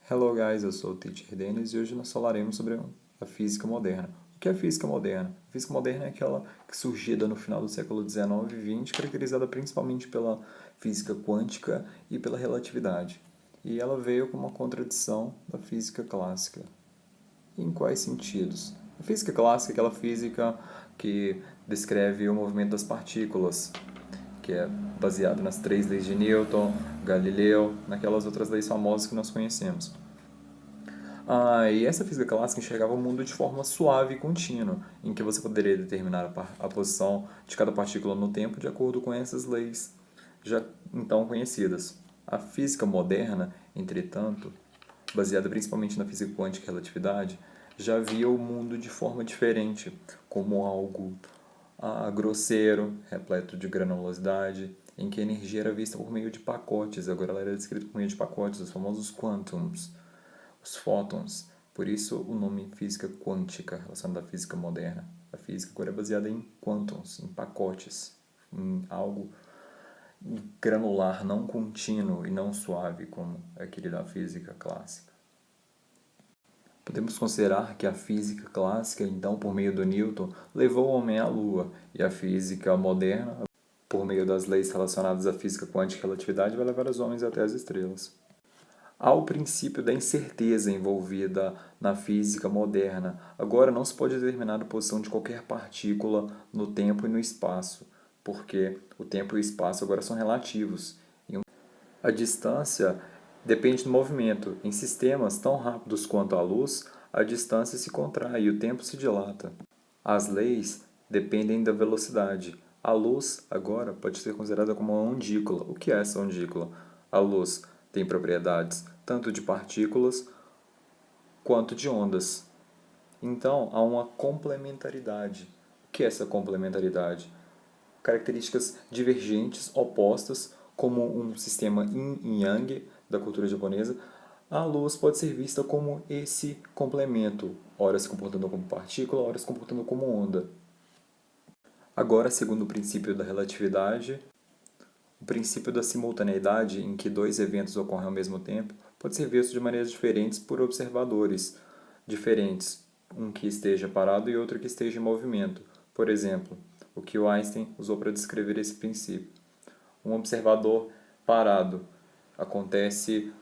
Hello guys, eu sou o Teacher Dennis e hoje nós falaremos sobre a física moderna. O que é física moderna? A física moderna é aquela que surgida no final do século XIX e XX, caracterizada principalmente pela física quântica e pela relatividade. E ela veio como uma contradição da física clássica. Em quais sentidos? A física clássica é aquela física que descreve o movimento das partículas, que é baseado nas três leis de Newton, Galileu, naquelas outras leis famosas que nós conhecemos. E essa física clássica enxergava o mundo de forma suave e contínua, em que você poderia determinar a posição de cada partícula no tempo de acordo com essas leis já então conhecidas. A física moderna, entretanto, baseada principalmente na física quântica e relatividade, já via o mundo de forma diferente, como algo grosseiro, repleto de granulosidade, em que a energia era vista por meio de pacotes, agora ela era descrita por meio de pacotes, os famosos quantums, os fótons. Por isso o nome física quântica, relacionada à física moderna. A física agora é baseada em quantums, em pacotes, em algo granular, não contínuo e não suave como aquele da física clássica. Podemos considerar que a física clássica, então, por meio do Newton, levou o homem à Lua, e a física moderna, por meio das leis relacionadas à física quântica e relatividade, vai levar os homens até as estrelas. Há o princípio da incerteza envolvida na física moderna. Agora não se pode determinar a posição de qualquer partícula no tempo e no espaço, porque o tempo e o espaço agora são relativos. A distância depende do movimento. Em sistemas tão rápidos quanto a luz, a distância se contrai e o tempo se dilata. As leis dependem da velocidade. A luz, agora, pode ser considerada como uma ondícula. O que é essa ondícula? A luz tem propriedades tanto de partículas quanto de ondas. Então, há uma complementaridade. O que é essa complementaridade? Características divergentes, opostas, como um sistema yin e yang da cultura japonesa. A luz pode ser vista como esse complemento, ora se comportando como partícula, ora se comportando como onda. Agora, segundo o princípio da relatividade, o princípio da simultaneidade, em que dois eventos ocorrem ao mesmo tempo, pode ser visto de maneiras diferentes por observadores diferentes, um que esteja parado e outro que esteja em movimento. Por exemplo, o que o Einstein usou para descrever esse princípio. Um observador parado, acontece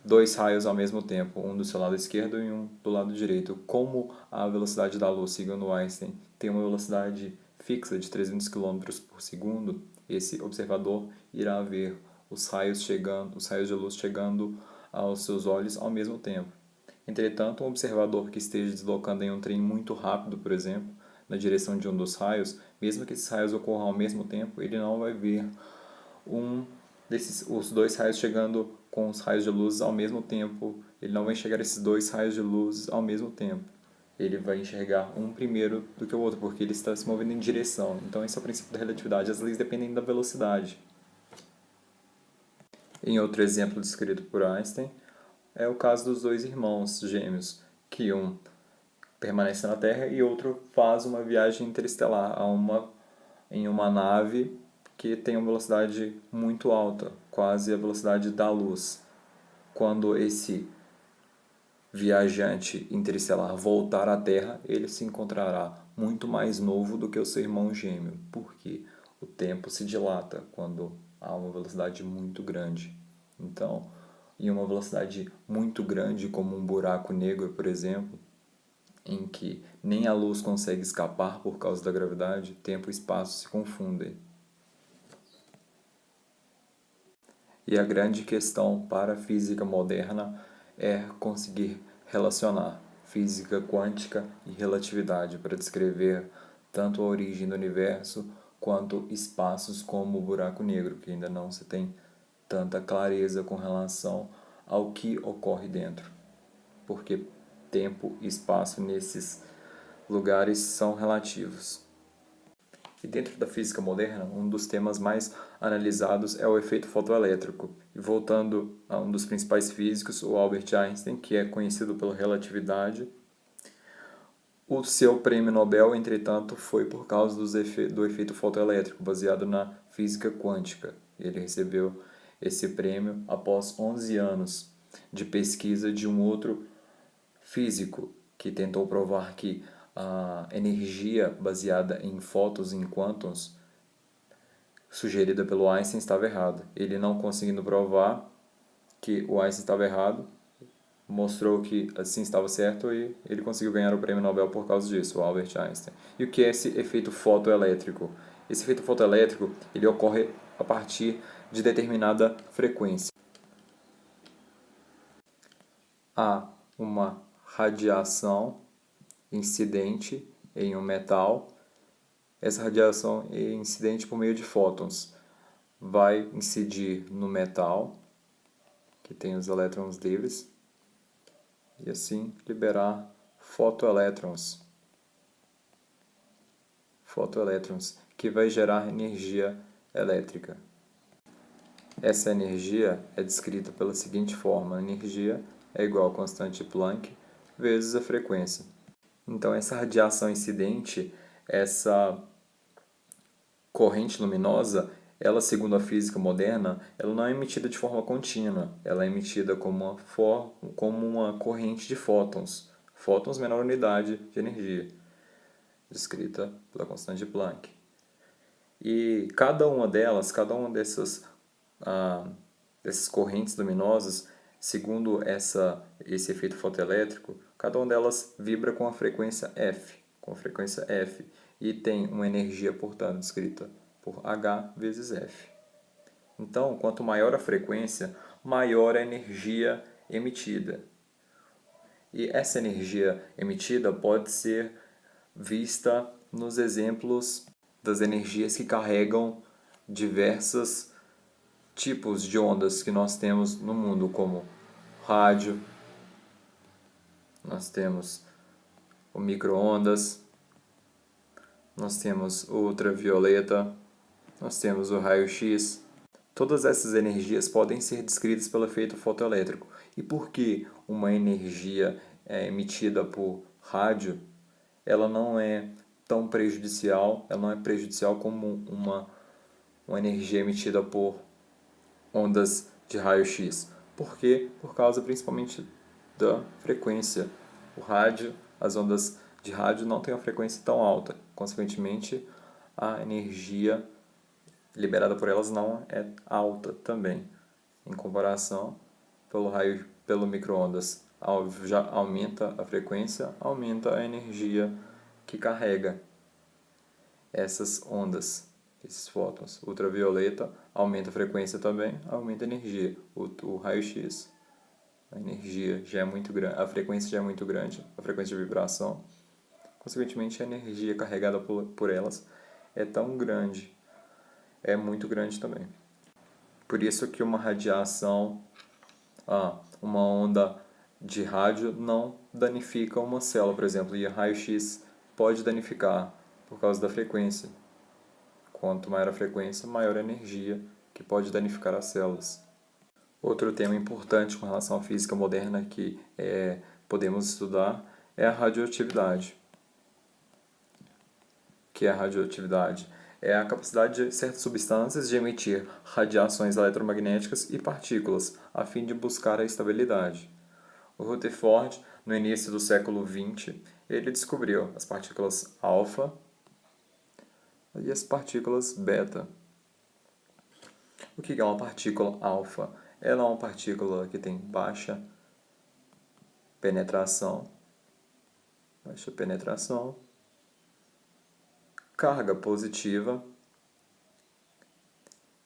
dois raios ao mesmo tempo, um do seu lado esquerdo e um do lado direito. Como a velocidade da luz, segundo Einstein, tem uma velocidade fixa de 300 km por segundo, esse observador irá ver os raios de luz chegando aos seus olhos ao mesmo tempo. Entretanto, um observador que esteja deslocando em um trem muito rápido, por exemplo, na direção de um dos raios, mesmo que esses raios ocorram ao mesmo tempo, ele não vai ver os dois raios chegando com os raios de luz ao mesmo tempo. Ele não vai enxergar esses dois raios de luz ao mesmo tempo. Ele vai enxergar um primeiro do que o outro, porque ele está se movendo em direção. Então, esse é o princípio da relatividade. As leis dependem da velocidade. Em outro exemplo descrito por Einstein, é o caso dos dois irmãos gêmeos, que um permanece na Terra e outro faz uma viagem interestelar em uma nave que tem uma velocidade muito alta, quase a velocidade da luz. Quando esse viajante interestelar voltar à Terra, ele se encontrará muito mais novo do que o seu irmão gêmeo, porque o tempo se dilata quando há uma velocidade muito grande. Então, em uma velocidade muito grande, como um buraco negro, por exemplo, em que nem a luz consegue escapar por causa da gravidade, tempo e espaço se confundem. E a grande questão para a física moderna é conseguir relacionar física quântica e relatividade para descrever tanto a origem do universo quanto espaços como o buraco negro, que ainda não se tem tanta clareza com relação ao que ocorre dentro. Porque tempo e espaço nesses lugares são relativos. E dentro da física moderna, um dos temas mais analisados é o efeito fotoelétrico. E voltando a um dos principais físicos, o Albert Einstein, que é conhecido pela relatividade, o seu prêmio Nobel, entretanto, foi por causa do efeito fotoelétrico, baseado na física quântica. Ele recebeu esse prêmio após 11 anos de pesquisa de um outro físico que tentou provar que a energia baseada em fótons e em quântons sugerida pelo Einstein estava errada. Ele, não conseguindo provar que o Einstein estava errado, mostrou que assim estava certo e ele conseguiu ganhar o prêmio Nobel por causa disso, o Albert Einstein. E o que é esse efeito fotoelétrico? Esse efeito fotoelétrico ele ocorre a partir de determinada frequência. Há uma radiação incidente em um metal. Essa radiação é incidente por meio de fótons. Vai incidir no metal, que tem os elétrons livres, e assim liberar fotoelétrons. Fotoelétrons, que vai gerar energia elétrica. Essa energia é descrita pela seguinte forma: a energia é igual a constante Planck vezes a frequência. Então, essa radiação incidente, essa corrente luminosa, ela, segundo a física moderna, ela não é emitida de forma contínua, ela é emitida como uma corrente de fótons. Fótons, menor unidade de energia, descrita pela constante de Planck. E cada uma dessas correntes luminosas, segundo esse efeito fotoelétrico, cada uma delas vibra com a frequência F, e tem uma energia, portanto, descrita por H vezes F. Então, quanto maior a frequência, maior a energia emitida. E essa energia emitida pode ser vista nos exemplos das energias que carregam diversos tipos de ondas que nós temos no mundo, como rádio, nós temos o micro-ondas, nós temos o ultravioleta, nós temos o raio-x. Todas essas energias podem ser descritas pelo efeito fotoelétrico. E por que uma energia emitida por rádio, ela não é tão prejudicial, ela não é prejudicial como uma energia emitida por ondas de raio-x? Por quê? Por causa principalmente da frequência. As ondas de rádio não têm uma frequência tão alta, consequentemente a energia liberada por elas não é alta também. Em comparação, pelo micro-ondas, já aumenta a frequência, aumenta a energia que carrega essas ondas, esses fótons. Ultravioleta aumenta a frequência também, aumenta a energia. O raio-x, a energia já é muito grande, a frequência já é muito grande, a frequência de vibração. Consequentemente, a energia carregada por elas é tão grande, é muito grande também. Por isso que uma radiação, uma onda de rádio não danifica uma célula, por exemplo, e a raio-x pode danificar por causa da frequência. Quanto maior a frequência, maior a energia que pode danificar as células. Outro tema importante com relação à física moderna que podemos estudar é a radioatividade. O que é a radioatividade? É a capacidade de certas substâncias de emitir radiações eletromagnéticas e partículas, a fim de buscar a estabilidade. O Rutherford, no início do século XX, ele descobriu as partículas alfa e as partículas beta. O que é uma partícula alfa? Ela é uma partícula que tem baixa penetração, carga positiva,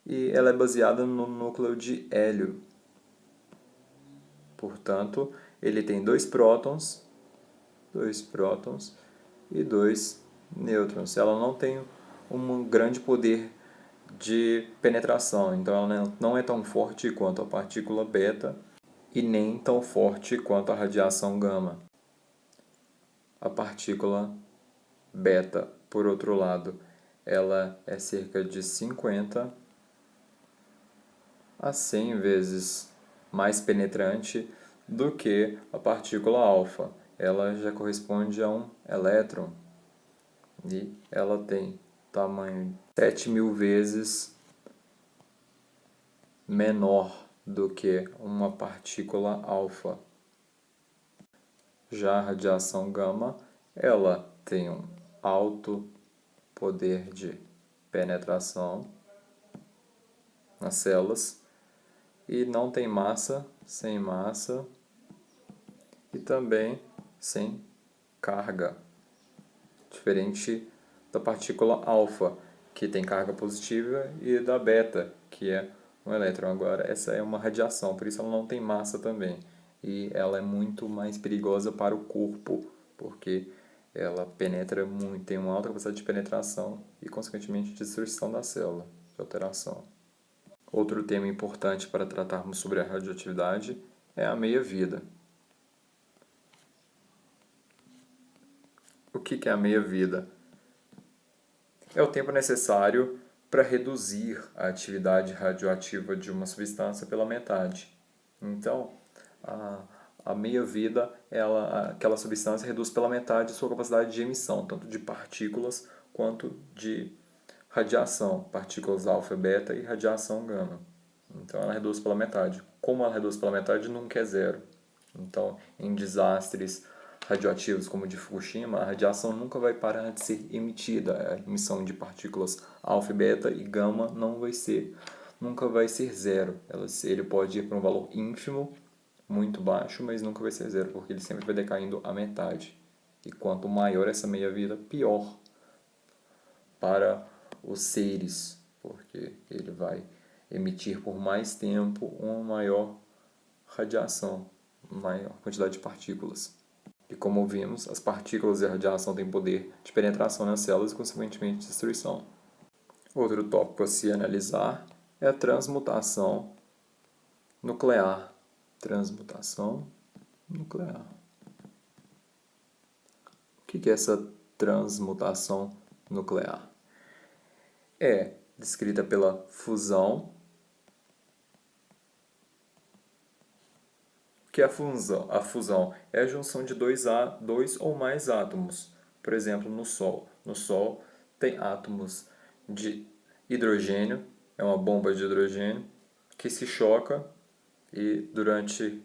e ela é baseada no núcleo de hélio. Portanto, ele tem dois prótons e dois nêutrons. Ela não tem um grande poder de penetração, então ela não é tão forte quanto a partícula beta e nem tão forte quanto a radiação gama. A partícula beta, por outro lado, ela é cerca de 50 a 100 vezes mais penetrante do que a partícula alfa. Ela já corresponde a um elétron e ela tem tamanho 7.000 vezes menor do que uma partícula alfa. Já a radiação gama, ela tem um alto poder de penetração nas células e não tem massa, sem massa e também sem carga, diferente da partícula alfa, que tem carga positiva, e da beta, que é um elétron. Agora, essa é uma radiação, por isso ela não tem massa também. E ela é muito mais perigosa para o corpo, porque ela penetra muito, tem uma alta capacidade de penetração e, consequentemente, de destruição da célula, de alteração. Outro tema importante para tratarmos sobre a radioatividade é a meia-vida. O que é a meia-vida? É o tempo necessário para reduzir a atividade radioativa de uma substância pela metade. Então, a meia-vida, aquela substância reduz pela metade sua capacidade de emissão, tanto de partículas quanto de radiação, partículas alfa e beta e radiação gama. Então, ela reduz pela metade. Como ela reduz pela metade, nunca é zero. Então, em desastres radioativos como o de Fukushima, a radiação nunca vai parar de ser emitida. A emissão de partículas alfa, beta e gama nunca vai ser zero. Ele pode ir para um valor ínfimo, muito baixo, mas nunca vai ser zero, porque ele sempre vai decaindo à metade. E quanto maior essa meia-vida, pior para os seres, porque ele vai emitir por mais tempo uma maior radiação, maior quantidade de partículas. E como vimos, as partículas e a radiação têm poder de penetração nas células e, consequentemente, de destruição. Outro tópico a se analisar é a transmutação nuclear. Transmutação nuclear. O que é essa transmutação nuclear? É descrita pela fusão. O que é a fusão? A fusão é a junção de dois ou mais átomos. Por exemplo, no Sol. No Sol tem átomos de hidrogênio, é uma bomba de hidrogênio, que se choca e durante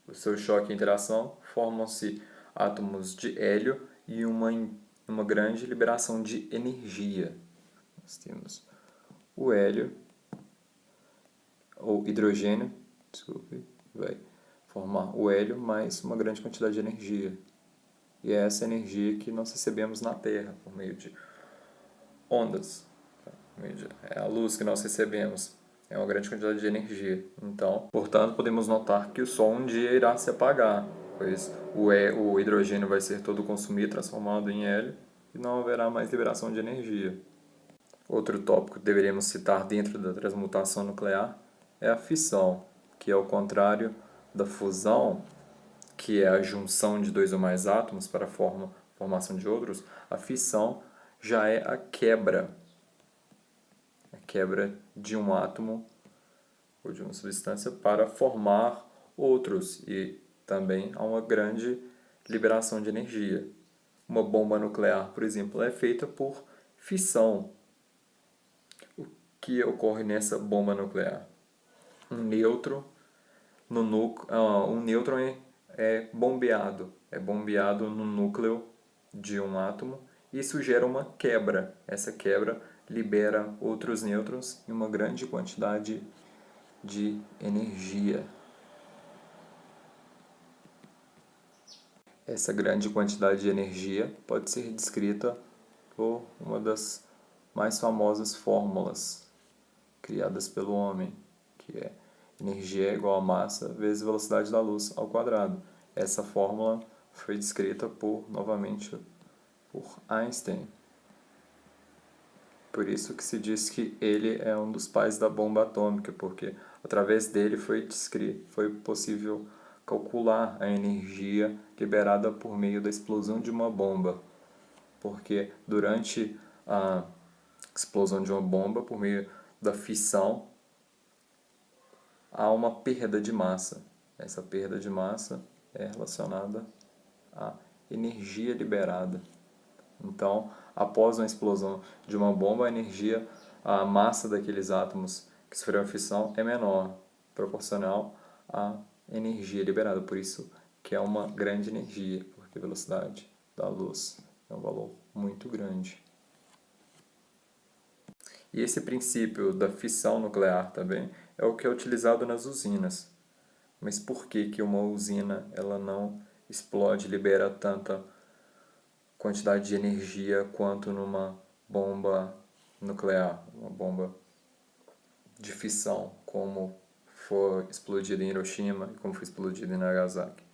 o seu choque e interação formam-se átomos de hélio e uma grande liberação de energia. Nós temos o hélio, ou hidrogênio, desculpe, vai formar o hélio mais uma grande quantidade de energia. E é essa energia que nós recebemos na Terra, por meio de ondas. É a luz que nós recebemos. É uma grande quantidade de energia. Então, portanto, podemos notar que o Sol um dia irá se apagar, pois o hidrogênio vai ser todo consumido, transformado em hélio, e não haverá mais liberação de energia. Outro tópico que deveríamos citar dentro da transmutação nuclear é a fissão, que é o contrário da fusão, que é a junção de dois ou mais átomos para a formação de outros. A fissão já é a quebra de um átomo ou de uma substância para formar outros, e também há uma grande liberação de energia. Uma bomba nuclear, por exemplo, é feita por fissão. O que ocorre nessa bomba nuclear? Um nêutron é bombeado no núcleo de um átomo, e isso gera uma quebra. Essa quebra libera outros nêutrons e uma grande quantidade de energia. Essa grande quantidade de energia pode ser descrita por uma das mais famosas fórmulas criadas pelo homem, que é energia é igual a massa vezes velocidade da luz ao quadrado. Essa fórmula foi descrita novamente por Einstein. Por isso que se diz que ele é um dos pais da bomba atômica, porque através dele foi possível calcular a energia liberada por meio da explosão de uma bomba. Porque durante a explosão de uma bomba, por meio da fissão, há uma perda de massa. Essa perda de massa é relacionada à energia liberada. Então, após uma explosão de uma bomba, a massa daqueles átomos que sofreram fissão é menor. proporcional à energia liberada. Por isso que é uma grande energia, porque a velocidade da luz é um valor muito grande. E esse princípio da fissão nuclear também é o que é utilizado nas usinas. Mas por que que uma usina ela não explode, libera tanta quantidade de energia quanto numa bomba nuclear, uma bomba de fissão, como foi explodida em Hiroshima e como foi explodida em Nagasaki?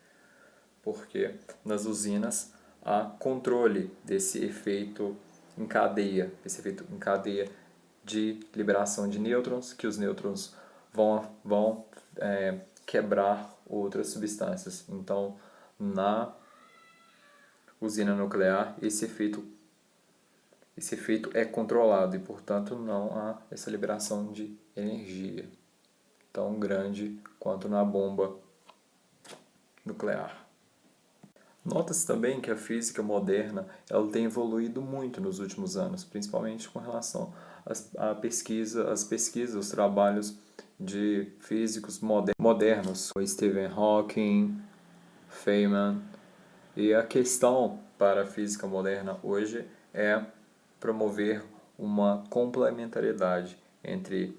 Porque nas usinas há controle desse efeito em cadeia, de liberação de nêutrons, que os nêutrons vão quebrar outras substâncias. Então, na usina nuclear, esse efeito é controlado e, portanto, não há essa liberação de energia tão grande quanto na bomba nuclear. Nota-se também que a física moderna ela tem evoluído muito nos últimos anos, principalmente com relação às pesquisas, os trabalhos de físicos modernos, como Stephen Hawking, Feynman. E a questão para a física moderna hoje é promover uma complementariedade entre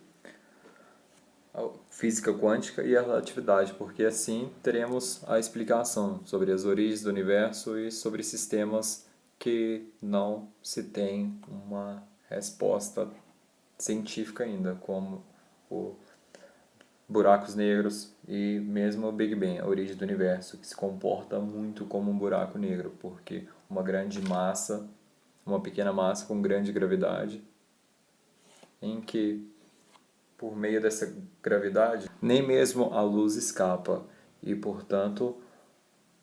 a física quântica e a relatividade, porque assim teremos a explicação sobre as origens do universo e sobre sistemas que não se tem uma resposta científica ainda, como o buracos negros e mesmo o Big Bang, a origem do universo, que se comporta muito como um buraco negro, porque uma pequena massa com grande gravidade, em que por meio dessa gravidade, nem mesmo a luz escapa e, portanto,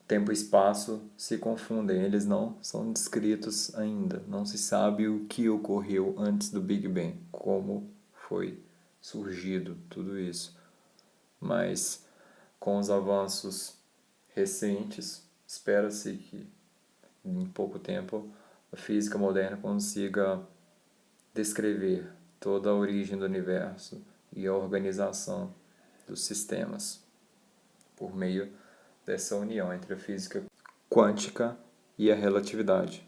tempo e espaço se confundem. Eles não são descritos ainda. Não se sabe o que ocorreu antes do Big Bang, como foi surgido tudo isso. Mas com os avanços recentes, espera-se que em pouco tempo a física moderna consiga descrever toda a origem do universo e a organização dos sistemas por meio dessa união entre a física quântica e a relatividade.